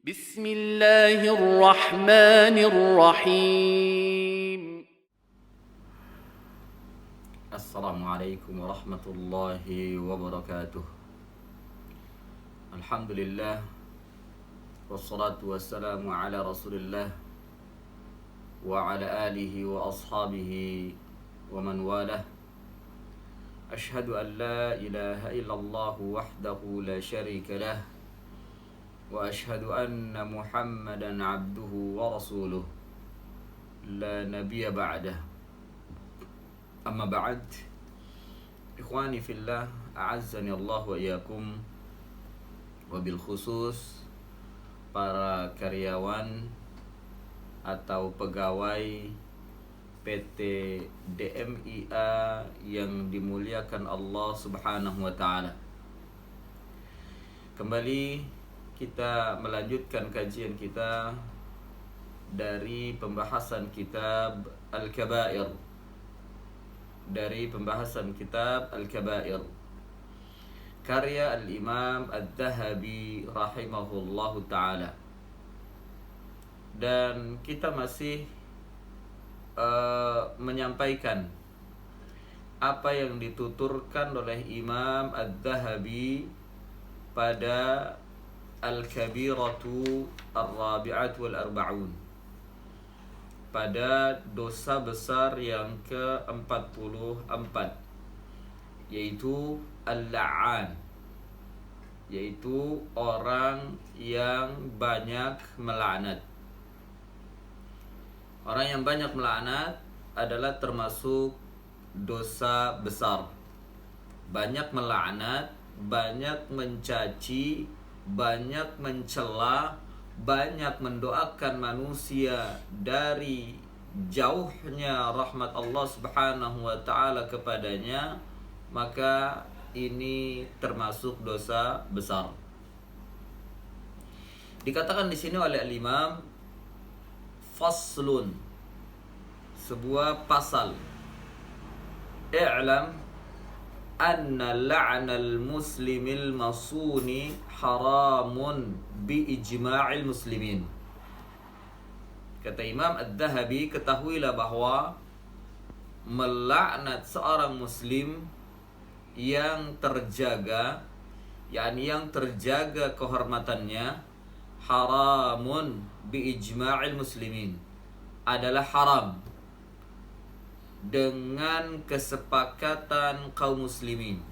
بسم الله الرحمن الرحيم. السلام عليكم ورحمة الله وبركاته. الحمد لله والصلاة والسلام على رسول الله وعلى آله وأصحابه ومن والاه. أشهد أن لا إله إلا الله وحده لا شريك له وأشهد أن محمدا عبده ورسوله لا نبي بعده. أما بعد، إخواني في الله أعزني الله وإياكم, wabil khusus para karyawan atau pegawai PT DMIA yang dimuliakan Allah Subhanahu wa Ta'ala. Kembali kita melanjutkan kajian kita dari pembahasan kitab Al-Kabair. Karya Al-Imam Ad-Dhahabi rahimahullahu ta'ala. Dan kita masih menyampaikan apa yang dituturkan oleh Imam Ad-Dhahabi pada Al-Kabiratu Ar-Rabi'atu Wal-Arba'un, pada dosa besar yang ke-44, yaitu Al-La'an, yaitu orang yang banyak melaknat. Orang yang banyak melaknat adalah termasuk dosa besar. Banyak melaknat, banyak mencaci, banyak mencela, banyak mendoakan manusia dari jauhnya rahmat Allah Subhanahu wa Ta'ala kepadanya, maka ini termasuk dosa besar. Dikatakan di sini oleh Al-Imam, faslun, sebuah pasal. I'lam anna la'nal muslimil masuni haramun bi ijma'il muslimin. Kata Imam Ad-Dhahabi, ketahuilah bahwa melaknat seorang muslim yang terjaga, yakni yang terjaga kehormatannya, haramun bi ijma'il muslimin, adalah haram dengan kesepakatan kaum muslimin.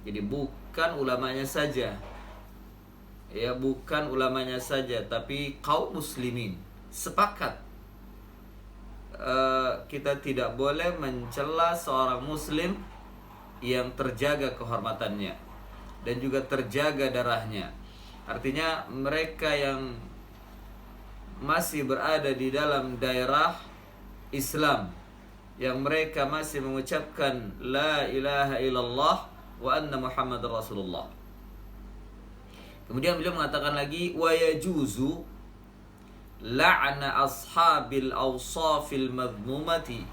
Jadi bukan ulamanya saja, tapi kaum muslimin sepakat. Kita tidak boleh mencela seorang muslim yang terjaga kehormatannya dan juga terjaga darahnya. Artinya mereka yang masih berada di dalam daerah Islam, yang mereka masih mengucapkan la ilaha illallah wa anna Muhammad Rasulullah. Kemudian beliau mengatakan lagi, wa yajuzu la'na ashabil awsafil madhmumati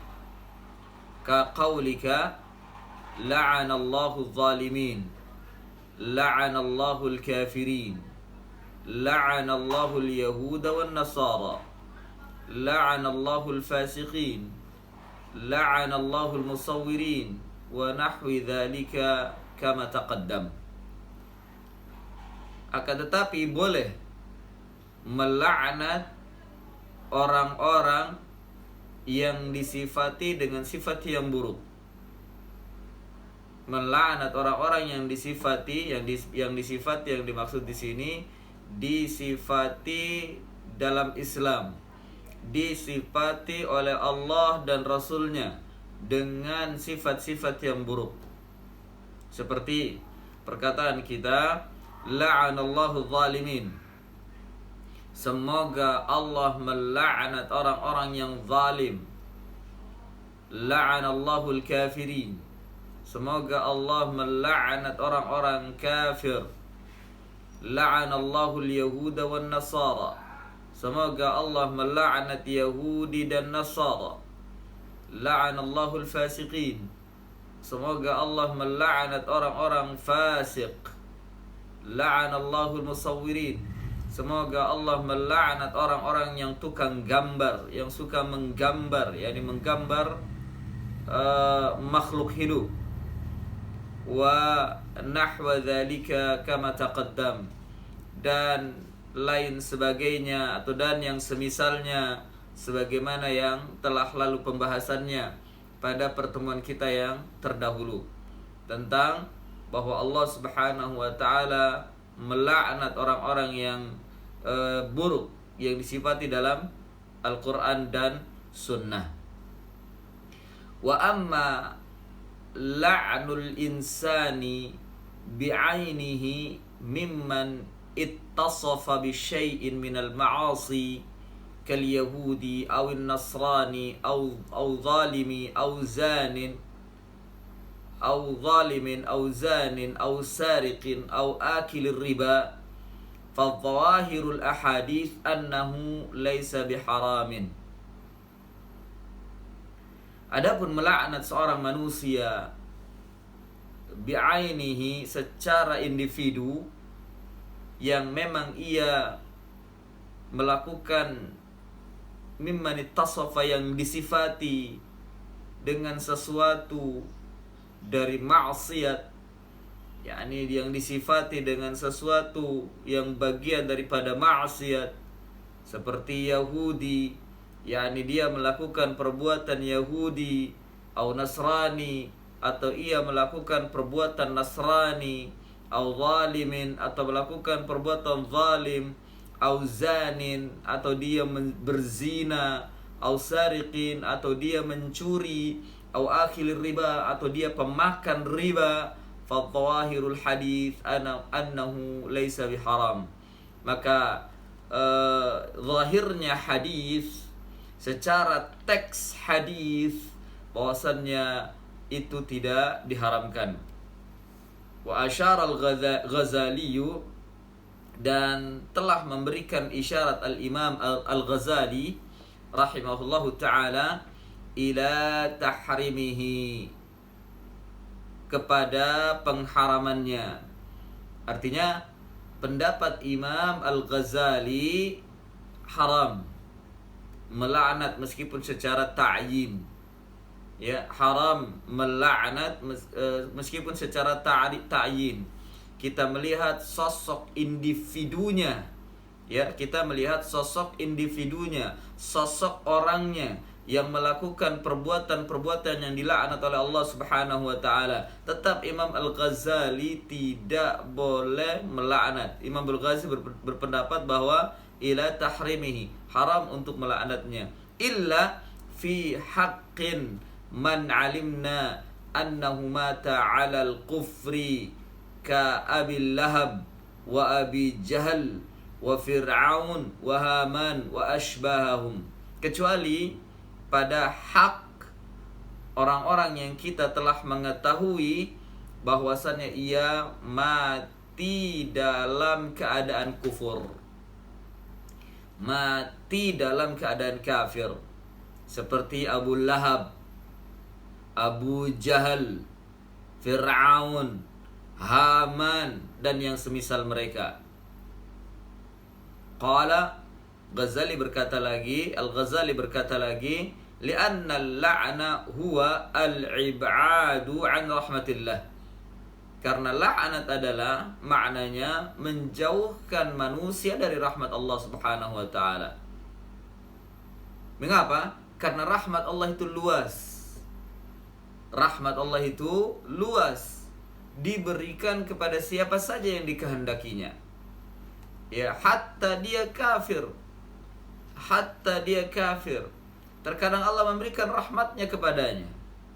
ka qawlika la'ana Allahu zalimin, la'ana Allahu al-kafirin, la'ana Allahu al-yahuda wan nasara, la'ana Allahu al-fasiqin, la'ana Allahu al-musawwirin wa nahwi dzalika kama taqaddam. Akan tetapi boleh melaknat orang-orang yang disifati dengan sifat yang buruk. Melaknat orang-orang yang disifati, yang dimaksud di sini disifati dalam Islam, disifati oleh Allah dan Rasulnya dengan sifat-sifat yang buruk. Seperti perkataan kita, la'anallahu zalimin, semoga Allah melaknat orang-orang yang zalim. La'anallahu al-kafirin, semoga Allah melaknat orang-orang kafir. La'anallahu al-yahuda wan nasara, semoga Allah melaknat Yahudi dan Nasara. La'anallahu al-fasiqin, semoga Allah melaknat orang-orang fasik. La'anallahu al-musawwirin, Semoga Allah melaknat orang-orang yang tukang gambar, yang suka menggambar, yakni menggambar makhluk hidup. Wa nahwa dzalika kama taqaddam, dan lain sebagainya atau dan yang semisalnya sebagaimana yang telah lalu pembahasannya pada pertemuan kita yang terdahulu tentang bahwa Allah Subhanahu wa taala melaknat orang-orang yang buruk yang disifati dalam Al-Qur'an dan Sunnah. Wa amma la'nul insani bi'ainihi mimman ittasafa bi syai'in minal ma'asi kal yahudi aw nasrani aw zalimi aw zanin aw zalimin aw zanin aw sariqin aw akilir riba fa dhawahirul ahadits annahu laysa biharamin. Adapun melaknat seorang manusia bi'ainihi secara individu yang memang ia melakukan mimman ittasafa yang disifati dengan sesuatu dari maksiat, yakni yang disifati dengan sesuatu yang bagian daripada maksiat, seperti Yahudi, yakni dia melakukan perbuatan Yahudi, atau Nasrani, atau ia melakukan perbuatan Nasrani, atau zalimin, atau melakukan perbuatan zalim, atau zanin, atau dia berzina, atau sariqin, atau dia mencuri, atau akhilir riba, atau dia pemakan riba, fa dhawahirul hadits annahu laysa biharam. Maka zahirnya hadis, secara teks hadis, bahwasannya itu tidak diharamkan. Wa asyara al-Ghazali, dan telah memberikan isyarat al-Imam al-Ghazali rahimahullahu ta'ala ila tahrimihi, kepada pengharamannya. Artinya pendapat Imam al-Ghazali haram melaknat meskipun secara ta'yin. Ya, haram melaknat meskipun secara ta'yin. Kita melihat sosok individunya, ya, kita melihat sosok individunya, sosok orangnya yang melakukan perbuatan-perbuatan yang dilaknat oleh Allah Subhanahu wa taala. Tetap Imam Al-Ghazali tidak boleh melaknat. Imam Al-Ghazali berpendapat bahwa ila tahrimihi, haram untuk melaknatnya, illa fi haqqin man alimna annahu mata 'ala al-kufri ka Abi Lahab wa Abi Jahal wa Fir'aun wa Haman wa ashbahahum, kecuali pada hak orang-orang yang kita telah mengetahui bahwasannya ia mati dalam keadaan kufur, mati dalam keadaan kafir, seperti Abu Lahab, Abu Jahal, Fir'aun, Haman, dan yang semisal mereka. Qala, Ghazali berkata lagi, Al-Ghazali berkata lagi, li'anna al-la'na huwa al-ib'adu an rahmatillah, karena la'nat adalah maknanya menjauhkan manusia dari rahmat Allah Subhanahu wa taala. Mengapa? Karena rahmat Allah itu luas. Rahmat Allah itu luas, diberikan kepada siapa saja yang dikehendakinya. Ya, hatta dia kafir. Hatta dia kafir, terkadang Allah memberikan rahmatnya kepadanya.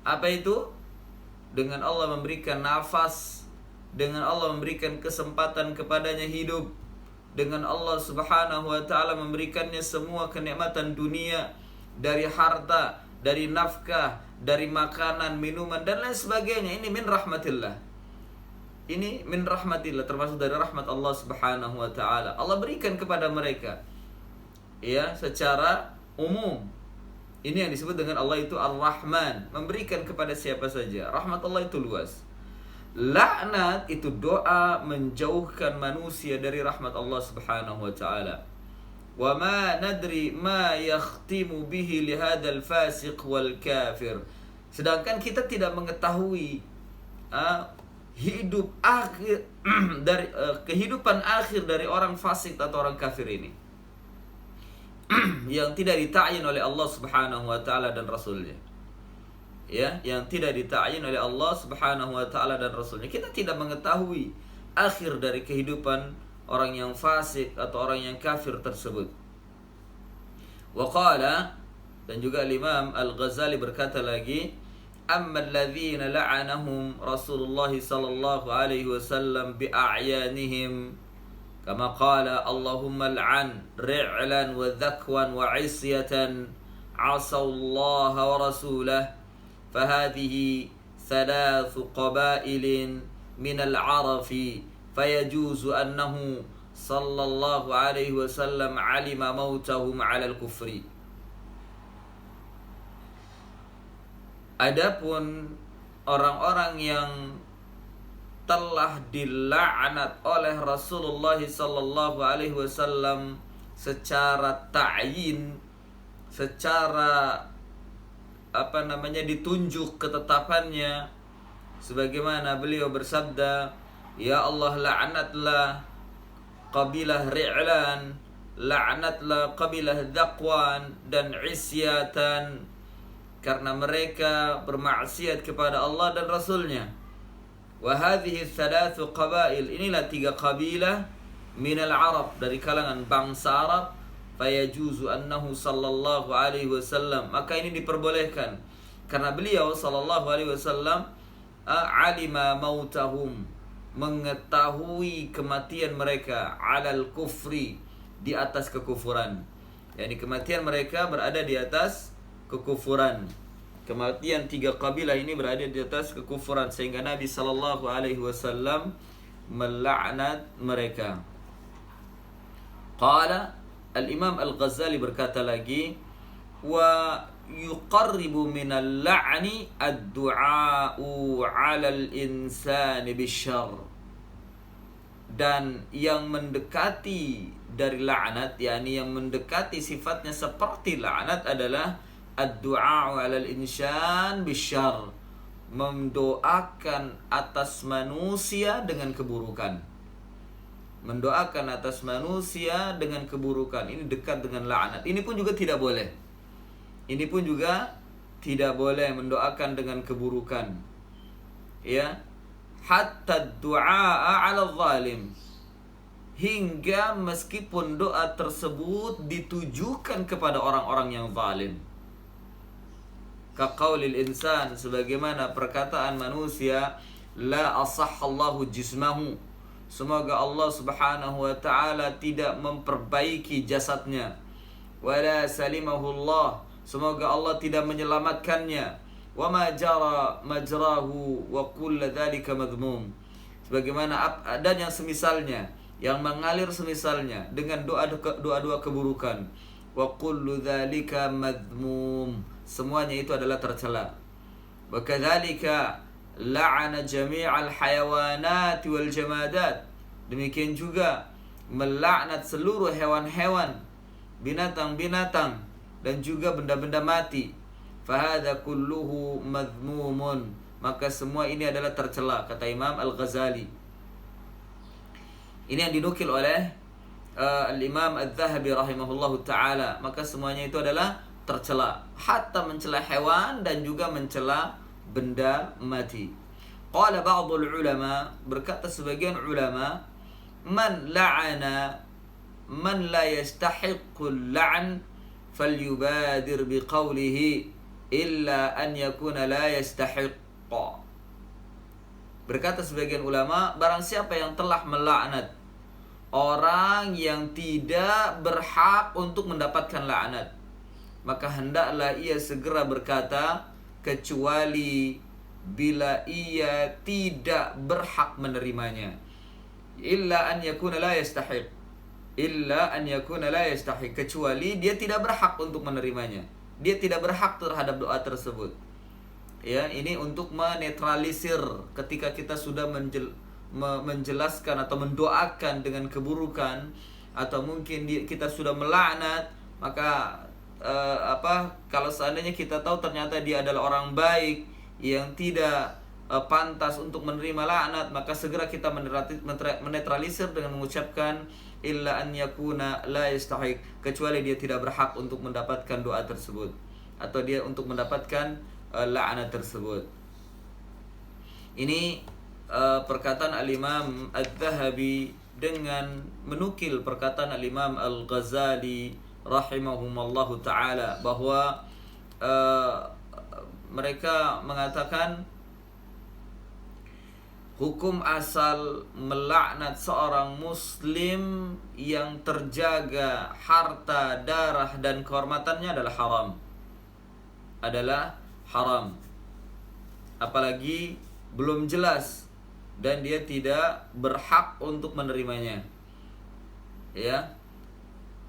Apa itu? Dengan Allah memberikan nafas, dengan Allah memberikan kesempatan kepadanya hidup, dengan Allah Subhanahu wa ta'ala memberikannya semua kenikmatan dunia, dari harta, dari nafkah, dari makanan, minuman, dan lain sebagainya. Ini min rahmatillah. Ini min rahmatillah, termasuk dari rahmat Allah Subhanahu wa ta'ala. Allah berikan kepada mereka, ya, secara umum. Ini yang disebut dengan Allah itu Ar-Rahman, memberikan kepada siapa saja. Rahmat Allah itu luas. Laknat itu doa menjauhkan manusia dari rahmat Allah Subhanahu wa taala. Wa ma nadri ma yakhtimu bihi li hadzal fasiq wal kafir. Sedangkan kita tidak mengetahui hidup akhir dari kehidupan akhir dari orang fasik atau orang kafir ini yang tidak dita'yin oleh Allah Subhanahu wa taala dan rasulnya. Ya, yang tidak dita'yin oleh Allah Subhanahu wa taala dan rasulnya. Kita tidak mengetahui akhir dari kehidupan orang yang fasik atau orang yang kafir tersebut. Wa qala, dan juga Imam Al-Ghazali berkata lagi, amma alladhina la'anahum Rasulullah sallallahu alaihi wasallam bi a'yanihim kama qala Allahumma al'an ri'lan wa dhakwan wa 'isyatan 'asallaha wa rasulahu فهذه ثلاث قبائل من العرف فيجوز أنه صلى الله عليه وسلم علم موتهم على الكفر. Adapun orang-orang yang telah dilaknat oleh Rasulullah sallallahu alaihi wasallam secara ta'yin, secara ditunjuk ketetapannya, sebagaimana beliau bersabda, ya Allah, la'natlah qabilah Ri'lan, la'natlah qabilah Dhaqwan dan Isyatan, karena mereka bermaksiat kepada Allah dan Rasulnya. Wa hadhihi thalathu qabail, inilah 3 kabilah minal Arab, dari kalangan bangsa Arab. Fayajuzu annahu sallallahu alaihi wasallam, maka ini diperbolehkan karena beliau sallallahu alaihi wasallam alima mautahum, mengetahui kematian mereka, alal kufri, di atas kekufuran. Yani kematian mereka berada di atas kekufuran. Kematian 3 kabilah ini berada di atas kekufuran, sehingga Nabi sallallahu alaihi wasallam melaknat mereka. Qala Al-Imam Al-Ghazali berkata lagi, wa yuqarribu minal la'ni ad-du'a'u 'alal insani bisyarr. Dan yang mendekati dari laknat, yakni yang mendekati sifatnya seperti laknat, adalah ad-du'a'u 'alal insan bisyarr, mendoakan atas manusia dengan keburukan. Mendoakan atas manusia dengan keburukan, ini dekat dengan laknat. Ini pun juga tidak boleh. Ini pun juga tidak boleh mendoakan dengan keburukan. Ya, hatta du'a 'ala zalim, hingga meskipun doa tersebut ditujukan kepada orang-orang yang zalim. Ka qaulil insan, sebagaimana perkataan manusia, la asahhallahu jismahu, semoga Allah Subhanahu wa taala tidak memperbaiki jasadnya. Wala salimahullah, semoga Allah tidak menyelamatkannya. Wa ma jara majrahu wa kullu dzalika madhmum, sebagaimana dan yang semisalnya, yang mengalir semisalnya dengan doa-doa keburukan. Wa kullu dzalika madhmum, semuanya itu adalah tercela. Wa kadzalika la'ana jami'al hayawanat wal jamadat, demikian juga melaknat seluruh hewan-hewan, binatang-binatang, dan juga benda-benda mati. Fahadha kulluhu madhmumun, maka semua ini adalah tercela, kata Imam Al-Ghazali. Ini yang dinukil oleh Al-Imam Al-Zahabi rahimahullahu ta'ala. Maka semuanya itu adalah tercela, hatta mencela hewan dan juga mencela benda mati. Qala ba'dul ulama, berkata sebagian ulama, man la'ana man la yastahiqqul la'n falyubadir biqawlihi illa an yakuna la yastahiqqa. Berkata sebagian ulama, barang siapa yang telah melaknat orang yang tidak berhak untuk mendapatkan laknat, maka hendaklah ia segera berkata, kecuali bila ia tidak berhak menerimanya. Illa an yakuna la yastahiq, illa an yakuna la yastahiq, kecuali dia tidak berhak untuk menerimanya, dia tidak berhak terhadap doa tersebut. Ya, ini untuk menetralisir ketika kita sudah menjelaskan atau mendoakan dengan keburukan, atau mungkin kita sudah melaknat, maka kalau seandainya kita tahu ternyata dia adalah orang baik yang tidak pantas untuk menerima laknat, maka segera kita menetralisir dengan mengucapkan illa an yakuna la yastahiq, kecuali dia tidak berhak untuk mendapatkan doa tersebut atau dia untuk mendapatkan laknat tersebut. Ini perkataan Al-Imam Adz-Dzahabi dengan menukil perkataan Al-Imam Al-Ghazali rahimahumallahu ta'ala, bahwa mereka mengatakan hukum asal melaknat seorang muslim yang terjaga harta, darah, dan kehormatannya adalah haram. Apalagi belum jelas dan dia tidak berhak untuk menerimanya. Ya.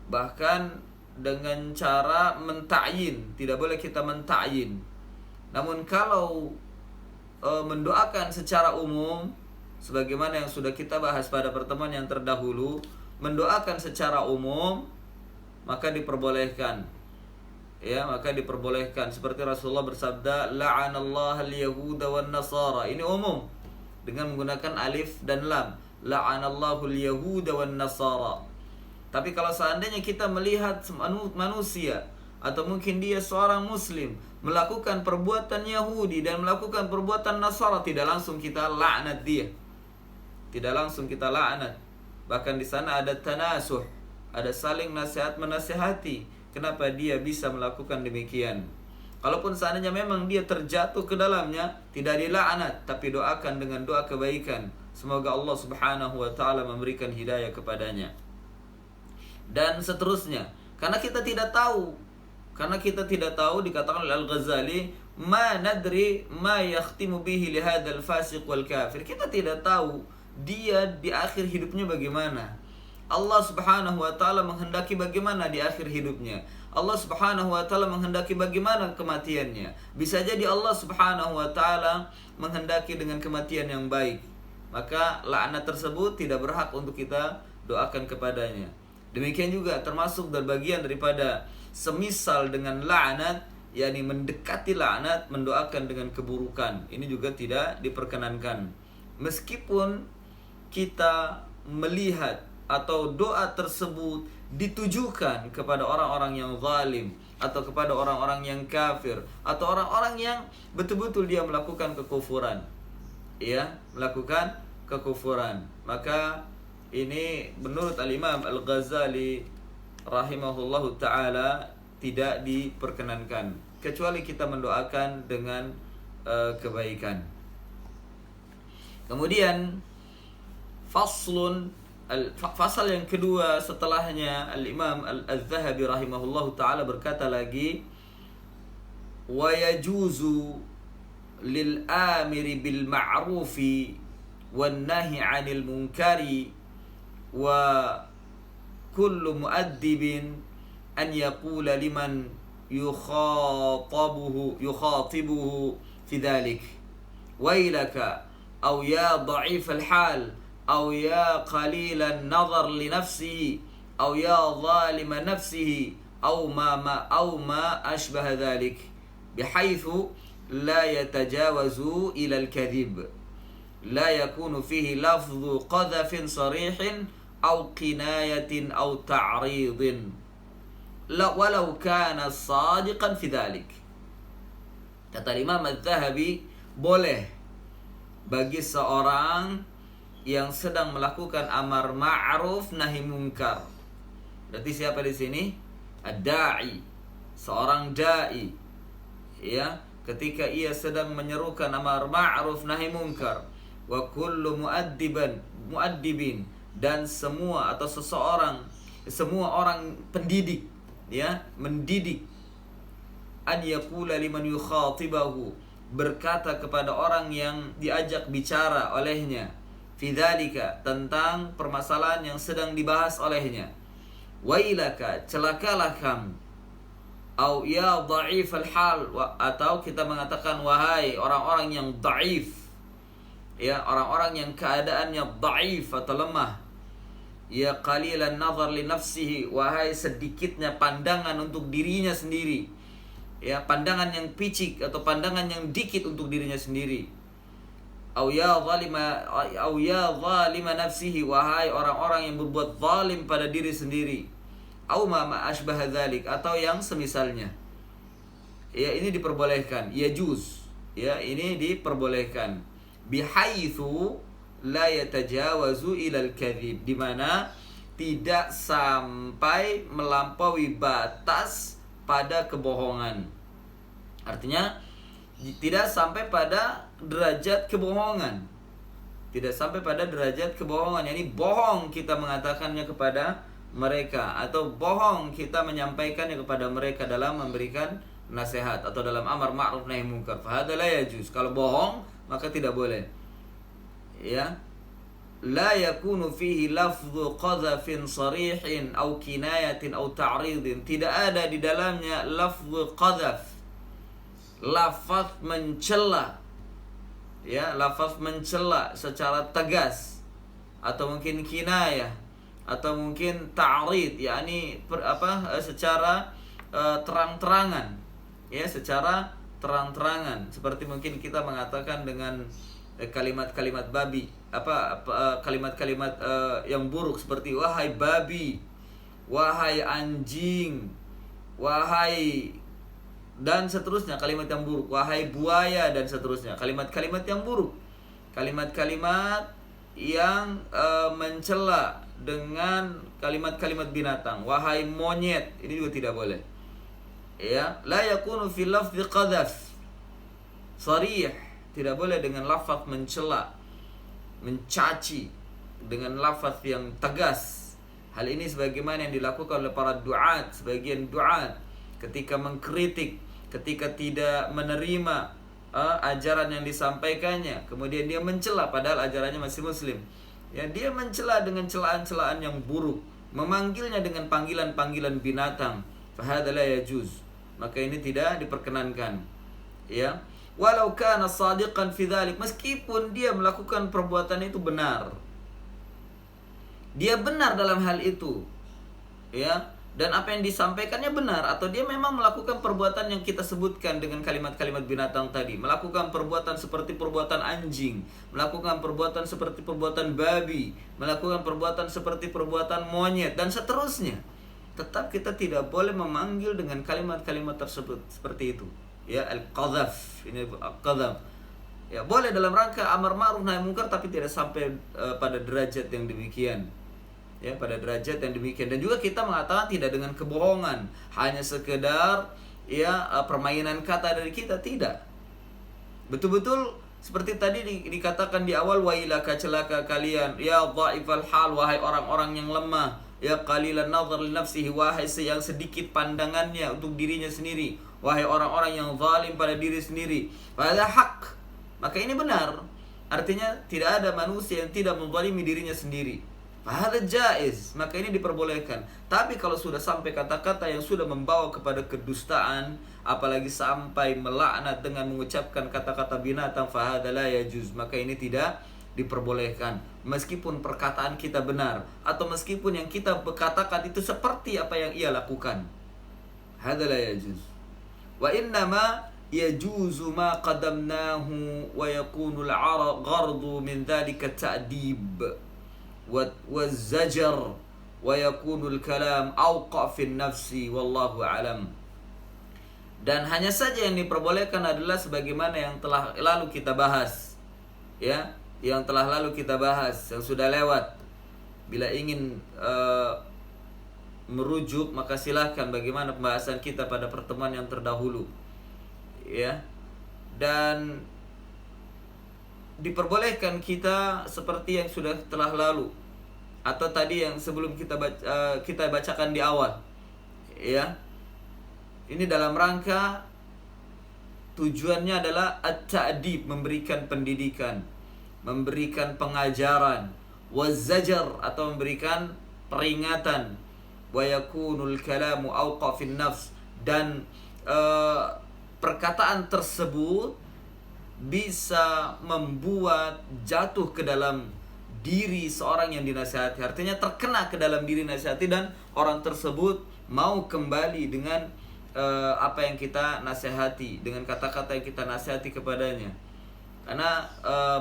Bahkan dengan cara menta'yin, tidak boleh kita menta'yin. Namun kalau mendoakan secara umum, sebagaimana yang sudah kita bahas pada pertemuan yang terdahulu, mendoakan secara umum maka diperbolehkan. Ya, maka diperbolehkan, seperti Rasulullah bersabda, la'anallahu al-yahuda wan nasara. Ini umum dengan menggunakan alif dan lam, la'anallahu al-yahuda wan nasara. Tapi kalau seandainya kita melihat manusia atau mungkin dia seorang muslim melakukan perbuatan Yahudi dan melakukan perbuatan Nasara, tidak langsung kita laknat dia. Tidak langsung kita laknat. Bahkan di sana ada tanasuh, ada saling nasihat menasihati. Kenapa dia bisa melakukan demikian? Kalaupun seandainya memang dia terjatuh ke dalamnya, tidak dilaknat, tapi doakan dengan doa kebaikan. Semoga Allah Subhanahu wa taala memberikan hidayah kepadanya. Dan seterusnya. Karena kita tidak tahu, dikatakan oleh Al-Ghazali, ma nadri ma yakhtimu bihi li hadzal fasiq wal kafir. Kita tidak tahu dia di akhir hidupnya bagaimana. Allah Subhanahu wa taala menghendaki bagaimana di akhir hidupnya. Allah Subhanahu wa taala menghendaki bagaimana kematiannya. Bisa jadi Allah Subhanahu wa taala menghendaki dengan kematian yang baik. Maka laknat tersebut tidak berhak untuk kita doakan kepadanya. Demikian juga termasuk bagian daripada semisal dengan laknat, yakni mendekati laknat, mendoakan dengan keburukan. Ini juga tidak diperkenankan. Meskipun kita melihat atau doa tersebut ditujukan kepada orang-orang yang zalim, atau kepada orang-orang yang kafir, atau orang-orang yang betul-betul dia melakukan kekufuran, ya, melakukan kekufuran, maka ini menurut Al-Imam Al-Ghazali rahimahullahu ta'ala tidak diperkenankan, kecuali kita mendoakan dengan kebaikan. Kemudian fasal yang kedua setelahnya, Al-Imam Al-Dzahabi rahimahullahu ta'ala berkata lagi, wa yajuzu lil amiri bil ma'rufi wan nahi 'anil munkari wa kullu mu'addibin an yaqula liman yukhatibuhu fi dhalik wailaka aw ya dha'if al-hal aw ya qalil an-nazar li nafsihi aw ya zalim nafsihi aw ma ashbaha dhalik bihaythu la yatajawazu ila al-kadhib la yakunu fihi lafdhu qadhafin sarihin aw qinayatin aw ta'ridin walau kana sadiqan fi dhalik. Kata Imam Adz-Dzahabi, boleh bagi seorang yang sedang melakukan amar ma'ruf nahi munkar. Berarti siapa di sini? Ad-da'i, seorang dai, ya, ketika ia sedang menyerukan amar ma'ruf nahi munkar, wa kullu mu'addibin, dan semua atau semua orang pendidik, ya, mendidik, an yaqula liman yukhatibahu, berkata kepada orang yang diajak bicara olehnya, fi dzalika, tentang permasalahan yang sedang dibahas olehnya, wailaka, celakalah kamu, Au ya dha'ifal hal, atau kita mengatakan wahai orang-orang yang dhaif, ya, orang-orang yang keadaannya dhaif atau lemah. Ya qalilan nazar li nafsihi, wahai sedikitnya pandangan untuk dirinya sendiri. Ya, pandangan yang picik atau pandangan yang dikit untuk dirinya sendiri. Au ya zalima nafsihi, wahai orang-orang yang berbuat zalim pada diri sendiri. Au ma asbaha dzalik, atau yang semisalnya. Ya, ini diperbolehkan, yajuz. Ya, ini diperbolehkan. Bihaitsu la yatajawazu ilal kadhib, di mana tidak sampai melampaui batas pada kebohongan. Artinya tidak sampai pada derajat kebohongan. Tidak sampai pada derajat kebohongan. Yani bohong kita mengatakannya kepada mereka, atau bohong kita menyampaikannya kepada mereka dalam memberikan nasihat atau dalam amar ma'ruf nahi munkar. Fahadha la yajuz. Kalau bohong maka tidak boleh. Ya. La yakunu fihi lafdhu qadhafin sarihin au kinayatin au ta'ridin. Tidak ada di dalamnya lafdhu qadhaf, lafaz mencela. Ya, lafaz mencela secara tegas, atau mungkin kinayah, atau mungkin ta'rid, yakni secara terang-terangan. Ya, secara terang-terangan, seperti mungkin kita mengatakan dengan kalimat-kalimat babi, kalimat-kalimat yang buruk seperti wahai babi, wahai anjing, wahai, dan seterusnya, kalimat yang buruk, wahai buaya, dan seterusnya, kalimat-kalimat yang buruk, kalimat-kalimat yang mencela dengan kalimat-kalimat binatang, wahai monyet, ini juga tidak boleh. Ya, la yakunu fil lafzi qadhaf sarih, tidak boleh dengan lafaz mencela, mencaci dengan lafaz yang tegas. Hal ini sebagaimana yang dilakukan oleh para duat, sebagian duat ketika mengkritik, ketika tidak menerima ajaran yang disampaikannya, kemudian dia mencela padahal ajarannya masih muslim. Ya, dia mencela dengan celaan-celaan yang buruk, memanggilnya dengan panggilan-panggilan binatang. Fahadha la yajuz, maka ini tidak diperkenankan. Ya, walau kana shadiqan fi dzalik, meskipun dia melakukan perbuatan itu benar, dia benar dalam hal itu, ya, dan apa yang disampaikannya benar, atau dia memang melakukan perbuatan yang kita sebutkan dengan kalimat-kalimat binatang tadi, melakukan perbuatan seperti perbuatan anjing, melakukan perbuatan seperti perbuatan babi, melakukan perbuatan seperti perbuatan monyet, dan seterusnya, tetap kita tidak boleh memanggil dengan kalimat-kalimat tersebut seperti itu. Ya, al-qadhaf, ini al-qadhaf. Ya, boleh dalam rangka amar ma'ruf nahi munkar, tapi tidak sampai pada derajat yang demikian. Ya, pada derajat yang demikian. Dan juga kita mengatakan tidak dengan kebohongan, hanya sekedar ya permainan kata dari kita, tidak. Betul-betul seperti tadi dikatakan di awal, wailaka, celaka kalian, ya dhaifal hal, wahai orang-orang yang lemah, ya qalilan nazar li nafsihi, wahai yang sedikit pandangannya untuk dirinya sendiri, wahai orang-orang yang zalim pada diri sendiri. Fahadha haq, maka ini benar. Artinya tidak ada manusia yang tidak menzalimi dirinya sendiri. Fahadha jaiz, maka ini diperbolehkan. Tapi kalau sudah sampai kata-kata yang sudah membawa kepada kedustaan, apalagi sampai melaknat dengan mengucapkan kata-kata binatang, fahadha la yajuz, maka ini tidak diperbolehkan. Meskipun perkataan kita benar, atau meskipun yang kita berkatakan itu seperti apa yang ia lakukan, hadza la yajuz. Wa innama yajuzu ma qadamnahu wa yakunu al-ghardu min dhalika ta'dib wa zajar wa yakunu al-kalam awqa fi an-nafsi wallahu a'lam. Dan hanya saja yang diperbolehkan adalah sebagaimana yang telah lalu kita bahas, ya, yang telah lalu kita bahas, yang sudah lewat. Bila ingin merujuk, maka silahkan bagaimana pembahasan kita pada pertemuan yang terdahulu, ya. Dan diperbolehkan kita seperti yang sudah telah lalu, atau tadi yang sebelum kita bacakan di awal, ya. Ini dalam rangka tujuannya adalah at-ta'dib, memberikan pendidikan, memberikan pengajaran, waz-zajar, atau memberikan peringatan, wa yakunul kalamu awqa fin nafs, dan perkataan tersebut bisa membuat jatuh ke dalam diri seorang yang dinasihati, artinya terkena ke dalam diri nasihati, dan orang tersebut mau kembali dengan apa yang kita nasihati, dengan kata-kata yang kita nasihati kepadanya. Karena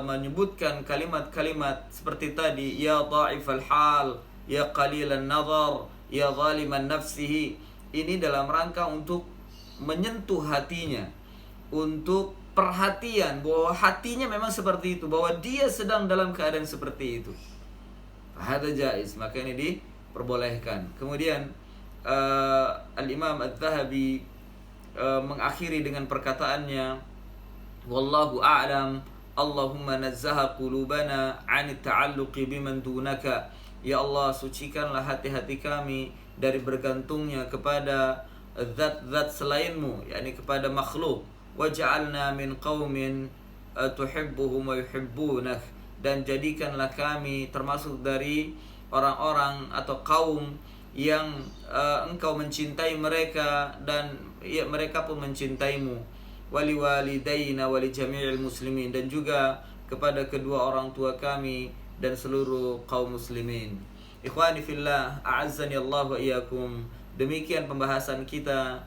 menyebutkan kalimat-kalimat seperti tadi, ya dha'ifal hal, ya qalilan nazar, ya zaliman nafsihi, ini dalam rangka untuk menyentuh hatinya, untuk perhatian bahwa hatinya memang seperti itu, bahwa dia sedang dalam keadaan seperti itu. Hada jaiz, maka ini diperbolehkan. Kemudian Al-Imam Adz-Dzahabi mengakhiri dengan perkataannya, wallahu a'lam, Allahumma nazzaha qulubana 'anit ta'alluqi biman dunaka. Ya Allah, sucikanlah hati-hati kami dari bergantungnya kepada zat-zat selainmu, yakni kepada makhluk. Waj'alna min qaumin tuhibbuhum wa yuhibbunak, dan jadikanlah kami termasuk dari orang-orang atau kaum yang engkau mencintai mereka dan ya, mereka pun mencintaimu. Wali walidaina wali jami'il muslimin, dan juga kepada kedua orang tua kami dan seluruh kaum muslimin. Ikhwani fillah, a'azzani Allah wa iyyakum. Demikian pembahasan kita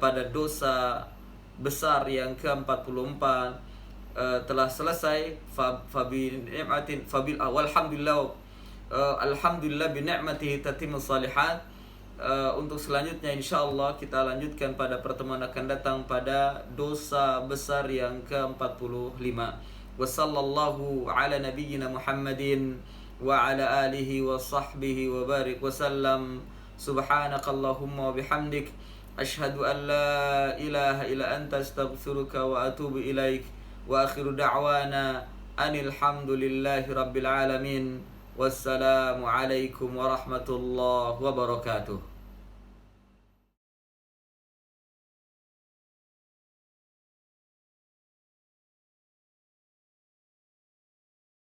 pada dosa besar yang ke-44 telah selesai. Alhamdulillah bi ni'matihi tatimmu shalihat. Untuk selanjutnya insyaallah kita lanjutkan pada pertemuan akan datang pada dosa besar yang ke-45. Wassallallahu ala nabiyyina Muhammadin wa ala alihi wa sahbihi wa barik wa sallam. Subhanakallahumma wa bihamdik, asyhadu an la ilaha illa anta, astaghfiruka wa atubu ilaik. Wa akhiru da'wana anil hamdulillahi rabbil alamin. Wassalamu alaikum warahmatullahi wabarakatuh.